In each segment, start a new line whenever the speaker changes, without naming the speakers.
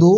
2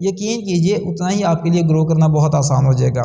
یقین کیجئے اتنا ہی آپ کے لیے گرو کرنا بہت آسان ہو جائے گا۔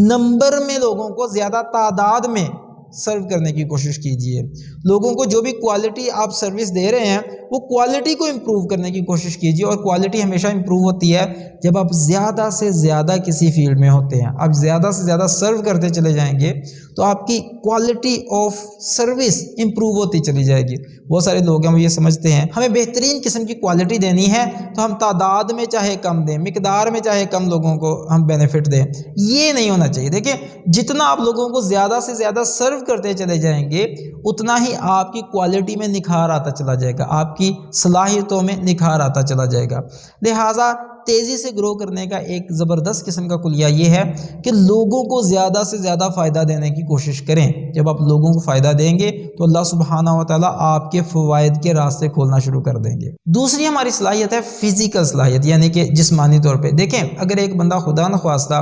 نمبر میں لوگوں کو زیادہ تعداد میں سرو کرنے کی کوشش کیجئے، لوگوں کو جو بھی کوالٹی آپ سروس دے رہے ہیں وہ کوالٹی کو امپروو کرنے کی کوشش کیجئے، اور کوالٹی ہمیشہ امپروو ہوتی ہے جب آپ زیادہ سے زیادہ کسی فیلڈ میں ہوتے ہیں، آپ زیادہ سے زیادہ سرو کرتے چلے جائیں گے تو آپ کی کوالٹی آف سروس امپروو ہوتی چلی جائے گی۔ بہت سارے لوگ ہیں وہ یہ سمجھتے ہیں ہمیں بہترین قسم کی کوالٹی دینی ہے تو ہم تعداد میں چاہے کم دیں، مقدار میں چاہے کم لوگوں کو ہم بینیفٹ دیں، یہ نہیں ہونا چاہیے۔ دیکھیں جتنا آپ لوگوں کو زیادہ سے زیادہ سرو کرتے چلے جائیں گے اتنا ہی آپ کی کوالٹی میں نکھار آتا چلا جائے گا، آپ کی صلاحیتوں میں نکھار آتا چلا جائے گا۔ لہٰذا تیزی سے گرو کرنے کا ایک زبردست قسم کا کلیہ یہ ہے کہ لوگوں کو زیادہ سے زیادہ فائدہ دینے کی کوشش کریں۔ جب آپ لوگوں کو فائدہ دیں گے تو اللہ سبحانہ و تعالیٰ آپ کے فوائد کے راستے کھولنا شروع کر دیں گے۔ دوسری ہماری صلاحیت ہے فزیکل صلاحیت، یعنی کہ جسمانی طور پہ۔ دیکھیں اگر ایک بندہ خدا نخواستہ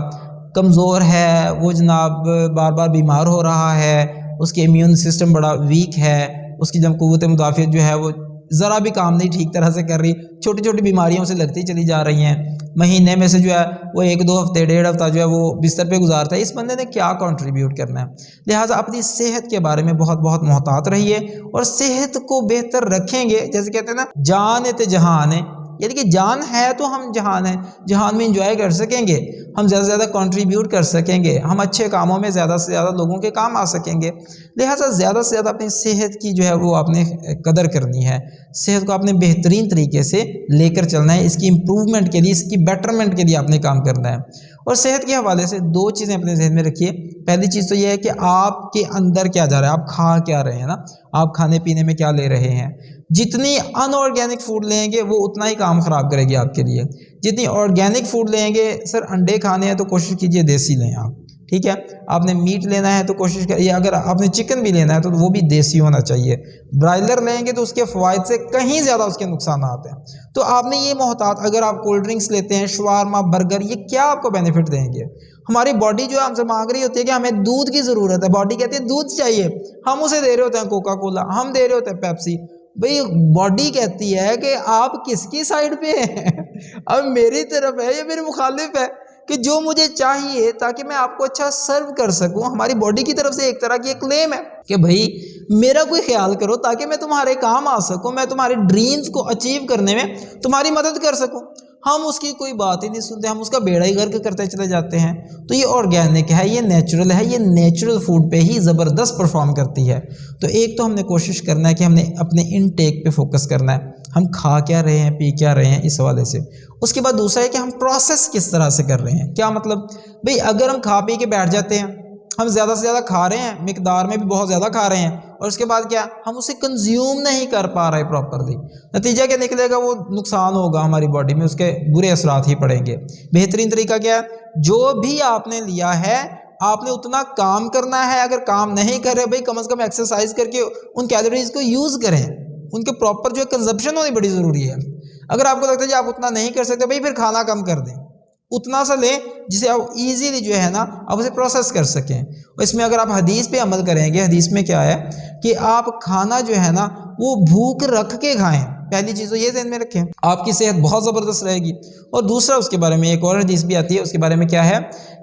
کمزور ہے، وہ جناب بار بار بیمار ہو رہا ہے، اس کے امیون سسٹم بڑا ویک ہے، اس کی جب قوت مدافعت جو ہے وہ ذرا بھی کام نہیں ٹھیک طرح سے کر رہی، چھوٹی چھوٹی بیماریوں سے لگتی چلی جا رہی ہیں، مہینے میں سے جو ہے وہ 1-2 ہفتے 1.5 ہفتہ جو ہے وہ بستر پہ گزارتا ہے، اس بندے نے کیا کنٹریبیوٹ کرنا ہے؟ لہٰذا اپنی صحت کے بارے میں بہت بہت محتاط رہیے، اور صحت کو بہتر رکھیں گے، جیسے کہتے ہیں نا جان تے جہان ہے، یعنی کہ جان ہے تو ہم جہان ہیں، جہان میں انجوائے کر سکیں گے، ہم زیادہ سے زیادہ کنٹریبیوٹ کر سکیں گے، ہم اچھے کاموں میں زیادہ سے زیادہ لوگوں کے کام آ سکیں گے۔ لہٰذا زیادہ سے زیادہ اپنی صحت کی جو ہے وہ آپ نے قدر کرنی ہے، صحت کو آپ نے بہترین طریقے سے لے کر چلنا ہے، اس کی امپروومنٹ کے لیے، اس کی بیٹرمنٹ کے لیے آپ نے کام کرنا ہے۔ اور صحت کے حوالے سے 2 چیزیں اپنے ذہن میں رکھیے۔ پہلی چیز تو یہ ہے کہ آپ کے اندر کیا جا رہا ہے، آپ کھا کیا رہے ہیں نا، آپ کھانے پینے میں کیا لے رہے ہیں۔ جتنی ان آرگینک فوڈ لیں گے وہ اتنا ہی کام خراب کرے گی آپ کے لیے، جتنی آرگینک فوڈ لیں گے، سر انڈے کھانے ہیں تو کوشش کیجئے دیسی لیں آپ، ٹھیک ہے؟ آپ نے میٹ لینا ہے تو کوشش کریے، اگر آپ نے چکن بھی لینا ہے تو وہ بھی دیسی ہونا چاہیے۔ برائلر لیں گے تو اس کے فوائد سے کہیں زیادہ اس کے نقصانات ہیں، تو آپ نے یہ محتاط، اگر آپ کولڈ ڈرنکس لیتے ہیں، شوارما، برگر، یہ کیا آپ کو بینیفٹ دیں گے؟ ہماری باڈی جو ہے ہم سے مانگ رہی ہوتی ہے کہ ہمیں دودھ کی ضرورت ہے، باڈی کہتی ہے دودھ چاہیے، ہم اسے دے رہے ہوتے ہیں کوکا کولا، ہم دے رہے ہوتے ہیں پیپسی۔ بھئی باڈی کہتی ہے کہ آپ کس کی سائیڈ پہ ہیں؟ اب میری طرف ہے یا میرے مخالف ہے، کہ جو مجھے چاہیے تاکہ میں آپ کو اچھا سرو کر سکوں۔ ہماری باڈی کی طرف سے ایک طرح کی ایک کلیم ہے کہ بھئی میرا کوئی خیال کرو تاکہ میں تمہارے کام آ سکوں، میں تمہارے ڈریمز کو اچیو کرنے میں تمہاری مدد کر سکوں۔ ہم اس کی کوئی بات ہی نہیں سنتے، ہم اس کا بیڑا ہی غرق کرتے چلے جاتے ہیں۔ تو یہ آرگینک ہے، یہ نیچرل ہے، یہ نیچرل فوڈ پہ ہی زبردست پرفارم کرتی ہے۔ تو ایک تو ہم نے کوشش کرنا ہے کہ ہم نے اپنے انٹیک پہ فوکس کرنا ہے، ہم کھا کیا رہے ہیں، پی کیا رہے ہیں، اس حوالے سے۔ اس کے بعد دوسرا ہے کہ ہم پروسیس کس طرح سے کر رہے ہیں۔ کیا مطلب؟ بھئی اگر ہم کھا پی کے بیٹھ جاتے ہیں، ہم زیادہ سے زیادہ کھا رہے ہیں، مقدار میں بھی بہت زیادہ کھا رہے ہیں، اور اس کے بعد کیا ہم اسے کنزیوم نہیں کر پا رہے پراپرلی، نتیجہ کیا نکلے گا؟ وہ نقصان ہوگا ہماری باڈی میں، اس کے برے اثرات ہی پڑیں گے۔ بہترین طریقہ کیا ہے؟ جو بھی آپ نے لیا ہے آپ نے اتنا کام کرنا ہے، اگر کام نہیں کر رہے بھئی کم از کم ایکسرسائز کر کے ان کیلوریز کو یوز کریں، ان کے پراپر جو ہے کنزمپشن ہونی بڑی ضروری ہے۔ اگر آپ کو لگتا ہے کہ آپ اتنا نہیں کر سکتے بھئی پھر کھانا کم کر دیں، اتنا سا لیں جسے آپ ایزیلی جو ہے نا آپ اسے پروسیس کر سکیں۔ اور اس میں اگر آپ حدیث پہ عمل کریں گے، حدیث میں کیا ہے کہ آپ کھانا جو ہے نا وہ بھوک رکھ کے کھائیں۔ پہلی چیز تو یہ ذہن میں رکھیں، آپ کی صحت بہت زبردست رہے گی۔ اور دوسرا اس کے بارے میں ایک اور حدیث بھی آتی ہے، اس کے بارے میں کیا ہے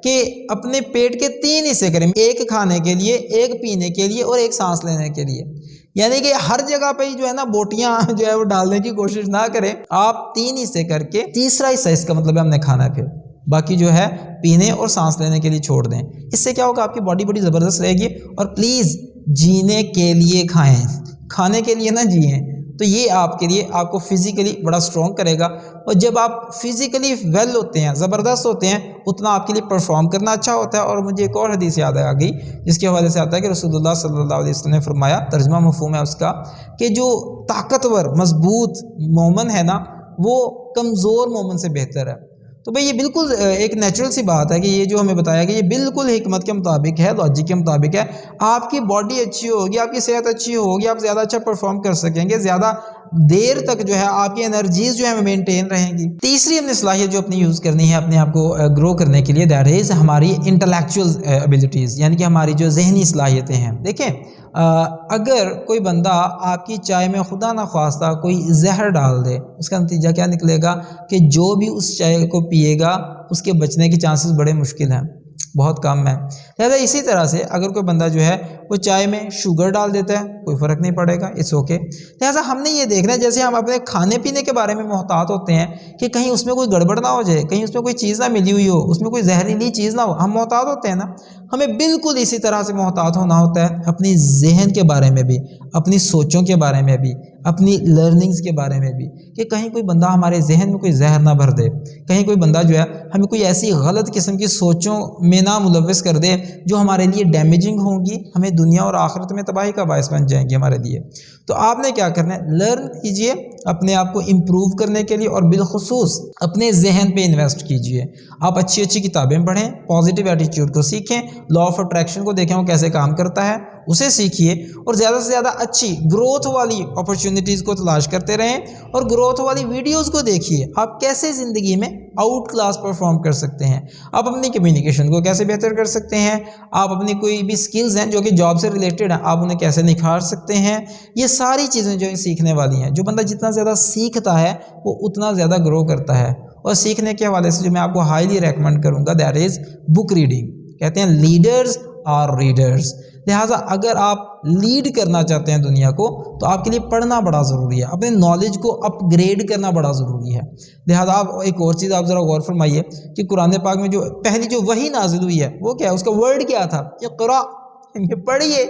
کہ اپنے پیٹ کے 3 حصے کریں، ایک کھانے کے لیے، ایک پینے کے لیے اور ایک سانس لینے کے لیے۔ یعنی کہ ہر جگہ پہ جو ہے نا بوٹیاں جو ہے وہ ڈالنے کی کوشش نہ کریں، آپ 3 حصے کر کے تیسرا حصہ اس کا مطلب ہے ہم نے کھانا ہے، پھر باقی جو ہے پینے اور سانس لینے کے لیے چھوڑ دیں۔ اس سے کیا ہوگا؟ آپ کی باڈی بڑی زبردست رہے گی۔ اور پلیز جینے کے لیے کھائیں، کھانے کے لیے نہ جیئیں۔ تو یہ آپ کے لیے آپ کو فزیکلی بڑا سٹرونگ کرے گا، اور جب آپ فزیکلی ویل ہوتے ہیں، زبردست ہوتے ہیں، اتنا آپ کے لیے پرفارم کرنا اچھا ہوتا ہے۔ اور مجھے ایک اور حدیث یاد آ گئی جس کے حوالے سے آتا ہے کہ رسول اللہ صلی اللہ علیہ وسلم نے فرمایا، ترجمہ مفہوم ہے اس کا، کہ جو طاقتور مضبوط مومن ہے نا وہ کمزور مومن سے بہتر ہے۔ تو بھئی یہ بالکل ایک نیچرل سی بات ہے کہ یہ جو ہمیں بتایا کہ یہ بالکل حکمت کے مطابق ہے، لاجک کے مطابق ہے۔ آپ کی باڈی اچھی ہوگی، آپ کی صحت اچھی ہوگی، آپ زیادہ اچھا پرفارم کر سکیں گے، زیادہ دیر تک جو ہے آپ کی انرجیز جو ہے مینٹین رہیں گی۔ تیسری اپنی صلاحیت جو اپنی یوز کرنی ہے اپنے آپ کو گرو کرنے کے لیے، دیٹ از ہماری انٹلیکچوئل ایبیلٹیز، یعنی کہ ہماری جو ذہنی صلاحیتیں ہیں۔ دیکھیں اگر کوئی بندہ آپ کی چائے میں خدا نہ خواستہ کوئی زہر ڈال دے، اس کا نتیجہ کیا نکلے گا کہ جو بھی اس چائے کو پیے گا اس کے بچنے کے چانسز بڑے مشکل ہیں، بہت کم ہے۔ لہٰذا اسی طرح سے اگر کوئی بندہ جو ہے وہ چائے میں شوگر ڈال دیتا ہے، کوئی فرق نہیں پڑے گا، اٹس اوکے۔ لہٰذا ہم نے یہ دیکھنا ہے، جیسے ہم اپنے کھانے پینے کے بارے میں محتاط ہوتے ہیں کہ کہیں اس میں کوئی گڑبڑ نہ ہو جائے، کہیں اس میں کوئی چیز نہ ملی ہوئی ہو، اس میں کوئی زہریلی چیز نہ ہو، ہم محتاط ہوتے ہیں نا۔ ہمیں بالکل اسی طرح سے محتاط ہونا ہوتا ہے اپنی ذہن کے بارے میں بھی، اپنی سوچوں کے بارے میں بھی، اپنی لرننگز کے بارے میں بھی، کہ کہیں کوئی بندہ ہمارے ذہن میں کوئی زہر نہ بھر دے، کہیں کوئی بندہ جو ہے ہمیں کوئی ایسی غلط قسم کی سوچوں میں نہ ملوث کر دے جو ہمارے لیے ڈیمیجنگ ہوں گی، ہمیں دنیا اور آخرت میں تباہی کا باعث بن جائیں گی ہمارے لیے۔ تو آپ نے کیا کرنا ہے، لرن کیجئے اپنے آپ کو امپروو کرنے کے لیے، اور بالخصوص اپنے ذہن پہ انویسٹ کیجئے۔ آپ اچھی اچھی کتابیں پڑھیں، پازیٹیو ایٹیٹیوڈ کو سیکھیں، لا آف اٹریکشن کو دیکھیں وہ کیسے کام کرتا ہے، اسے سیکھیے، اور زیادہ سے زیادہ اچھی گروتھ والی اپرچونٹیز کو تلاش کرتے رہیں، اور گروتھ والی ویڈیوز کو دیکھیے، آپ کیسے زندگی میں آؤٹ کلاس پرفارم کر سکتے ہیں، آپ اپنی کمیونیکیشن کو کیسے بہتر کر سکتے ہیں، آپ اپنی کوئی بھی سکلز ہیں جو کہ جاب سے ریلیٹڈ ہیں آپ انہیں کیسے نکھار سکتے ہیں۔ یہ ساری چیزیں جو سیکھنے والی ہیں، جو بندہ جتنا زیادہ سیکھتا ہے وہ اتنا زیادہ گرو کرتا ہے۔ اور سیکھنے کے حوالے سے جو میں آپ کو ہائیلی ریکمنڈ کروں گا، دیٹ از بک ریڈنگ۔ کہتے ہیں لیڈرز آر ریڈرز، لہٰذا اگر آپ لیڈ کرنا چاہتے ہیں دنیا کو تو آپ کے لیے پڑھنا بڑا ضروری ہے، اپنے نالج کو اپ گریڈ کرنا بڑا ضروری ہے۔ لہٰذا آپ ایک اور چیز آپ ذرا غور فرمائیے کہ قرآن پاک میں جو پہلی جو وحی نازل ہوئی ہے وہ کیا ہے، اس کا ورڈ کیا تھا، اقرا، پڑھیے۔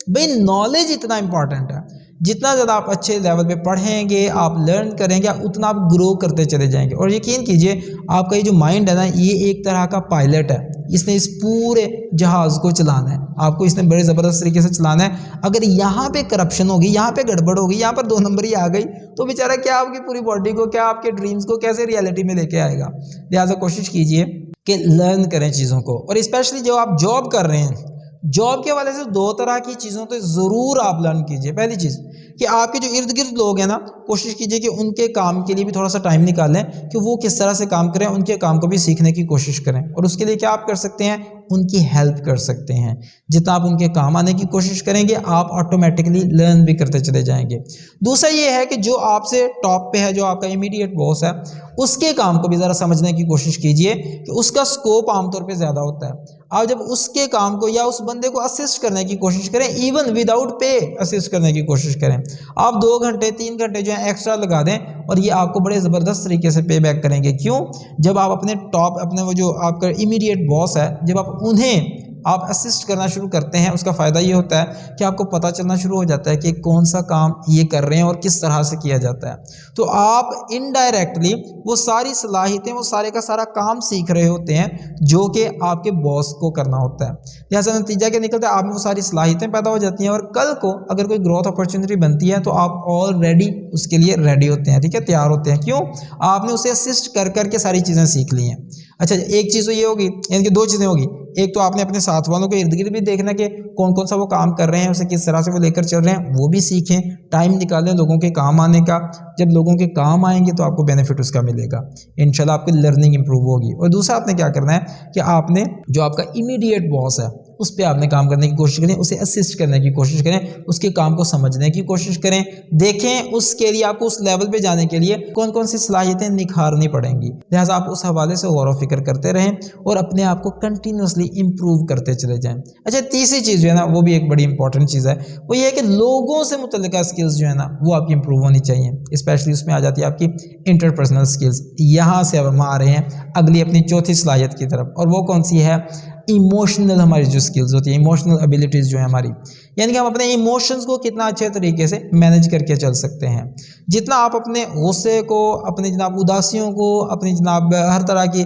بھئی نالج اتنا امپورٹنٹ ہے، جتنا زیادہ آپ اچھے لیول پہ پڑھیں گے، آپ لرن کریں گے، اتنا آپ گرو کرتے چلے جائیں گے۔ اور یقین کیجئے آپ کا یہ جو مائنڈ ہے نا، یہ ایک طرح کا پائلٹ ہے، اس نے اس پورے جہاز کو چلانا ہے، آپ کو اس نے بڑے زبردست طریقے سے چلانا ہے۔ اگر یہاں پہ کرپشن ہوگی، یہاں پہ گڑبڑ ہوگی، یہاں پر 2 نمبری آ گئی تو بیچارہ کیا آپ کی پوری باڈی کو، کیا آپ کے ڈریمز کو کیسے ریئلٹی میں لے کے آئے گا۔ لہٰذا کوشش کیجئے کہ لرن کریں چیزوں کو، اور اسپیشلی جو آپ جاب کر رہے ہیں، جاب کے والے سے 2 طرح کی چیزوں تو ضرور آپ لرن کیجئے۔ پہلی چیز کہ آپ کے جو ارد گرد لوگ ہیں نا، کوشش کیجئے کہ ان کے کام کے لیے بھی تھوڑا سا ٹائم نکالیں کہ وہ کس طرح سے کام کریں، ان کے کام کو بھی سیکھنے کی کوشش کریں، اور اس کے لیے کیا آپ کر سکتے ہیں، ان کی ہیلپ کر سکتے ہیں۔ جتنا آپ ان کے کام آنے کی کوشش کریں گے، آپ آٹومیٹکلی لرن بھی کرتے چلے جائیں گے۔ دوسرا یہ ہے کہ جو آپ سے ٹاپ پہ ہے، جو آپ کا امیڈیٹ باس ہے، اس کے کام کو بھی ذرا سمجھنے کی کوشش کیجئے کہ اس کا سکوپ عام طور پہ زیادہ ہوتا ہے۔ آپ جب اس کے کام کو یا اس بندے کو اسسٹ کرنے کی کوشش کریں، ایون وداؤٹ پے اسسٹ کرنے کی کوشش کریں، آپ 2 گھنٹے 3 گھنٹے جو ہیں ایکسٹرا لگا دیں، اور یہ آپ کو بڑے زبردست طریقے سے پے بیک کریں گے۔ کیوں؟ جب آپ اپنے ٹاپ، اپنے وہ جو آپ کا امیڈیٹ باس ہے، جب آپ انہیں آپ اسسٹ کرنا شروع کرتے ہیں، اس کا فائدہ یہ ہوتا ہے کہ آپ کو پتہ چلنا شروع ہو جاتا ہے کہ کون سا کام یہ کر رہے ہیں اور کس طرح سے کیا جاتا ہے۔ تو آپ انڈائریکٹلی وہ ساری صلاحیتیں، وہ سارے کا سارا کام سیکھ رہے ہوتے ہیں جو کہ آپ کے باس کو کرنا ہوتا ہے۔ لہٰذا نتیجہ کیا نکلتا ہے، آپ میں وہ ساری صلاحیتیں پیدا ہو جاتی ہیں، اور کل کو اگر کوئی گروتھ اپرچونٹی بنتی ہے تو آپ آلریڈی اس کے لیے ریڈی ہوتے ہیں، ٹھیک ہے، تیار ہوتے ہیں۔ کیوں؟ آپ نے اسے اسسٹ کر کر کے ساری چیزیں سیکھ لی ہیں۔ اچھا، ایک چیز تو یہ ہوگی، یعنی کہ 2 چیزیں ہوگی۔ ایک تو آپ نے اپنے ساتھ والوں کے ارد گرد بھی دیکھنا کہ کون کون سا وہ کام کر رہے ہیں، اسے کس طرح سے وہ لے کر چل رہے ہیں، وہ بھی سیکھیں، ٹائم نکالیں لوگوں کے کام آنے کا۔ جب لوگوں کے کام آئیں گے تو آپ کو بینیفٹ اس کا ملے گا، انشاءاللہ آپ کی لرننگ امپروو ہوگی۔ اور دوسرا آپ نے کیا کرنا ہے کہ آپ نے جو آپ کا امیڈیٹ باس ہے اس پہ آپ نے کام کرنے کی کوشش کریں، اسے اسسٹ کرنے کی کوشش کریں، اس کے کام کو سمجھنے کی کوشش کریں، دیکھیں اس کے لیے آپ کو اس لیول پہ جانے کے لیے کون کون سی صلاحیتیں نکھارنی پڑیں گی۔ لہٰذا آپ اس حوالے سے غور و فکر کرتے رہیں اور اپنے آپ کو کنٹینیوسلی امپروو کرتے چلے جائیں۔ اچھا، تیسری چیز جو ہے نا، وہ بھی ایک بڑی امپورٹنٹ چیز ہے، وہ یہ ہے کہ لوگوں سے متعلقہ سکلز جو ہے نا وہ آپ کی امپروو ہونی چاہیے، اسپیشلی اس میں آ جاتی ہے آپ کی انٹرپرسنل سکلز۔ یہاں سے اب ہم آ رہے ہیں اگلی اپنی چوتھی صلاحیت کی طرف، اور وہ کون سی ہے، ایموشنل ہماری جو سکلز ہوتی ہیں، ایموشنل ایبیلٹیز جو ہیں ہماری، یعنی کہ ہم اپنے ایموشنز کو کتنا اچھے طریقے سے مینیج کر کے چل سکتے ہیں۔ جتنا آپ اپنے غصے کو، اپنی جناب اداسیوں کو، اپنی جناب ہر طرح کی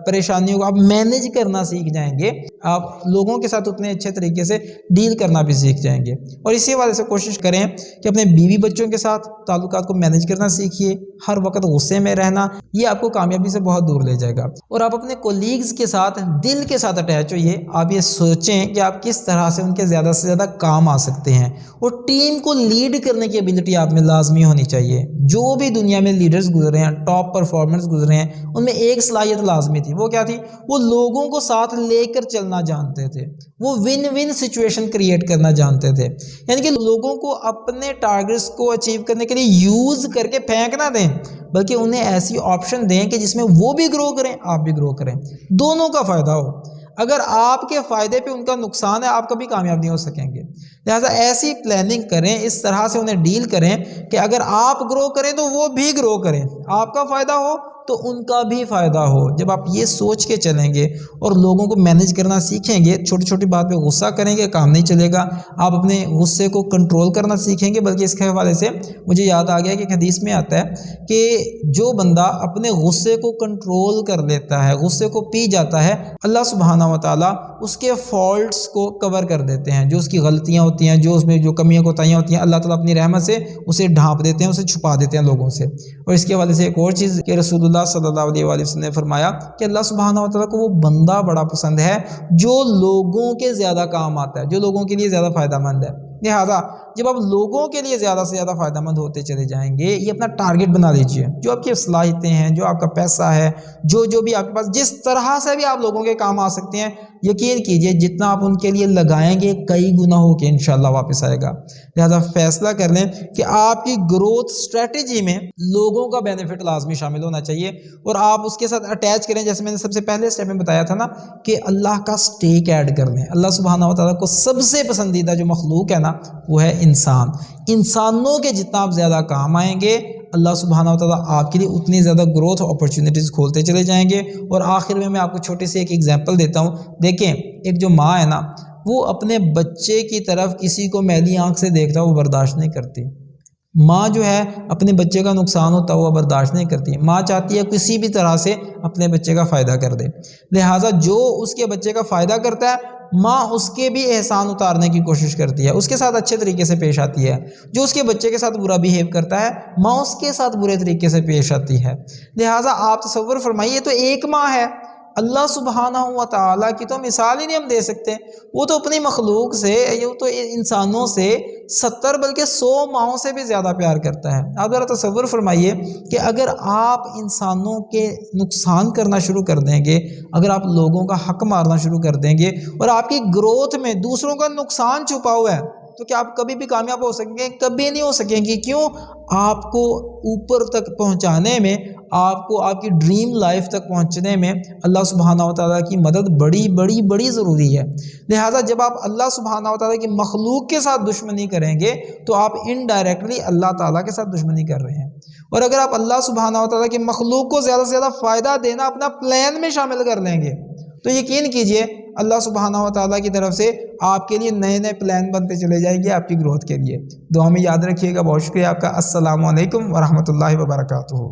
پریشانیوں کو آپ مینیج کرنا سیکھ جائیں گے، آپ لوگوں کے ساتھ اتنے اچھے طریقے سے ڈیل کرنا بھی سیکھ جائیں گے۔ اور اسی وجہ سے کوشش کریں کہ اپنے بیوی بچوں کے ساتھ تعلقات کو مینیج کرنا سیکھیے۔ ہر وقت غصے میں رہنا یہ آپ کو کامیابی سے بہت دور لے جائے گا۔ اور آپ اپنے کولیگز کے ساتھ دل کے ساتھ اٹیچ ہوئیے، آپ یہ سوچیں کہ آپ کس طرح سے ان کے زیادہ زیادہ کام آ سکتے ہیں۔ اور ٹیم کو لیڈ کرنے کی ابیلٹی آپ میں لازمی ہونی چاہیے۔ جو بھی دنیا میں لیڈرز گزرے ہیں، ٹاپ پرفارمرز گزرے ہیں، ان میں ایک صلاحیت لازمی تھی۔ وہ کیا تھی؟ وہ لوگوں کو ساتھ لے کر چلنا جانتے تھے، وہ ون ون سچویشن کریٹ کرنا جانتے تھے، یعنی کہ لوگوں کو اپنے ٹارگٹس کو اچیو کرنے کے لیے یوز کر کے پھینک نہ دیں، بلکہ انہیں ایسی آپشن دیں کہ جس میں وہ بھی گرو کریں، آپ بھی گرو کریں، دونوں کا فائدہ ہو۔ اگر آپ کے فائدے پہ ان کا نقصان ہے، آپ کبھی کامیاب نہیں ہو سکیں گے۔ لہٰذا ایسی پلاننگ کریں، اس طرح سے انہیں ڈیل کریں کہ اگر آپ گرو کریں تو وہ بھی گرو کریں، آپ کا فائدہ ہو تو ان کا بھی فائدہ ہو۔ جب آپ یہ سوچ کے چلیں گے اور لوگوں کو مینج کرنا سیکھیں گے، چھوٹی چھوٹی بات پہ غصہ کریں گے کام نہیں چلے گا۔ آپ اپنے غصے کو کنٹرول کرنا سیکھیں گے۔ بلکہ اس کے حوالے سے مجھے یاد آ گیا کہ حدیث میں آتا ہے کہ جو بندہ اپنے غصے کو کنٹرول کر لیتا ہے، غصے کو پی جاتا ہے، اللہ سبحانہ و تعالیٰ اس کے فالٹس کو کور کر دیتے ہیں، جو اس کی غلطیاں ہوتی ہیں، جو اس میں جو کمیاں کوتاہیاں ہوتی ہیں، اللہ تعالیٰ اپنی رحمت سے اسے ڈھانپ دیتے ہیں، اسے چھپا دیتے ہیں لوگوں سے۔ اور اس کے حوالے سے ایک اور چیز کہ رسول اللہ صلی اللہ علیہ وآلہ وسلم نے فرمایا کہ اللہ سبحانہ و تعالیٰ کو وہ بندہ بڑا پسند ہے جو لوگوں کے زیادہ کام آتا ہے، جو لوگوں کے لیے زیادہ فائدہ مند ہے۔ لہٰذا جب آپ لوگوں کے لیے زیادہ سے زیادہ فائدہ مند ہوتے چلے جائیں گے، یہ اپنا ٹارگٹ بنا لیجئے۔ جو آپ کی صلاحیتیں ہیں، جو آپ کا پیسہ ہے، جو بھی آپ کے پاس جس طرح سے بھی آپ لوگوں کے کام آ سکتے ہیں، یقین کیجئے جتنا آپ ان کے لیے لگائیں گے کئی گنا ہو کے انشاءاللہ واپس آئے گا۔ لہذا فیصلہ کر لیں کہ آپ کی گروتھ اسٹریٹجی میں لوگوں کا بینیفٹ لازمی شامل ہونا چاہیے، اور آپ اس کے ساتھ اٹیچ کریں، جیسے میں نے سب سے پہلے سٹیپ میں بتایا تھا نا کہ اللہ کا سٹیک ایڈ کر لیں۔ اللہ سبحانہ و تعالیٰ کو سب سے پسندیدہ جو مخلوق ہے نا وہ ہے انسان۔ انسانوں کے جتنا آپ زیادہ کام آئیں گے، اللہ سبحانہ و تعالیٰ آپ کے لیے اتنی زیادہ گروتھ اپرچونٹیز کھولتے چلے جائیں گے۔ اور آخر میں آپ کو چھوٹی سی ایک ایگزامپل دیتا ہوں۔ دیکھیں، ایک جو ماں ہے نا، وہ اپنے بچے کی طرف کسی کو میلی آنکھ سے دیکھتا وہ برداشت نہیں کرتی۔ ماں جو ہے اپنے بچے کا نقصان ہوتا وہ برداشت نہیں کرتی۔ ماں چاہتی ہے کسی بھی طرح سے اپنے بچے کا فائدہ کر دے۔ لہٰذا جو اس کے بچے کا فائدہ کرتا ہے، ماں اس کے بھی احسان اتارنے کی کوشش کرتی ہے، اس کے ساتھ اچھے طریقے سے پیش آتی ہے۔ جو اس کے بچے کے ساتھ برا بیہیو کرتا ہے، ماں اس کے ساتھ برے طریقے سے پیش آتی ہے۔ لہٰذا آپ تصور فرمائیے، تو ایک ماں ہے، اللہ سبحانہ و تعالیٰ کی تو مثال ہی نہیں ہم دے سکتے۔ وہ تو اپنی مخلوق سے، یہ تو انسانوں سے 70 بلکہ 100 ماہوں سے بھی زیادہ پیار کرتا ہے۔ آپ ذرا تصور فرمائیے کہ اگر آپ انسانوں کے نقصان کرنا شروع کر دیں گے، اگر آپ لوگوں کا حق مارنا شروع کر دیں گے، اور آپ کی گروتھ میں دوسروں کا نقصان چھپا ہوا ہے، تو کیا آپ کبھی بھی کامیاب ہو سکیں گے؟ کبھی نہیں ہو سکیں گے۔ کیوں؟ آپ کو اوپر تک پہنچانے میں، آپ کو آپ کی ڈریم لائف تک پہنچنے میں اللہ سبحانہ و تعالیٰ کی مدد بڑی بڑی بڑی ضروری ہے۔ لہٰذا جب آپ اللہ سبحانہ و تعالیٰ کی مخلوق کے ساتھ دشمنی کریں گے تو آپ انڈائریکٹلی اللہ تعالیٰ کے ساتھ دشمنی کر رہے ہیں۔ اور اگر آپ اللہ سبحانہ و تعالیٰ کی مخلوق کو زیادہ سے زیادہ فائدہ دینا اپنا پلان میں شامل کر لیں گے، تو یقین کیجئے اللہ سبحانہ و تعالیٰ کی طرف سے آپ کے لیے نئے نئے پلان بنتے چلے جائیں گے آپ کی گروتھ کے لیے۔ دعا میں یاد رکھیے گا۔ بہت شکریہ آپ کا۔ السلام علیکم ورحمۃ اللہ وبرکاتہ۔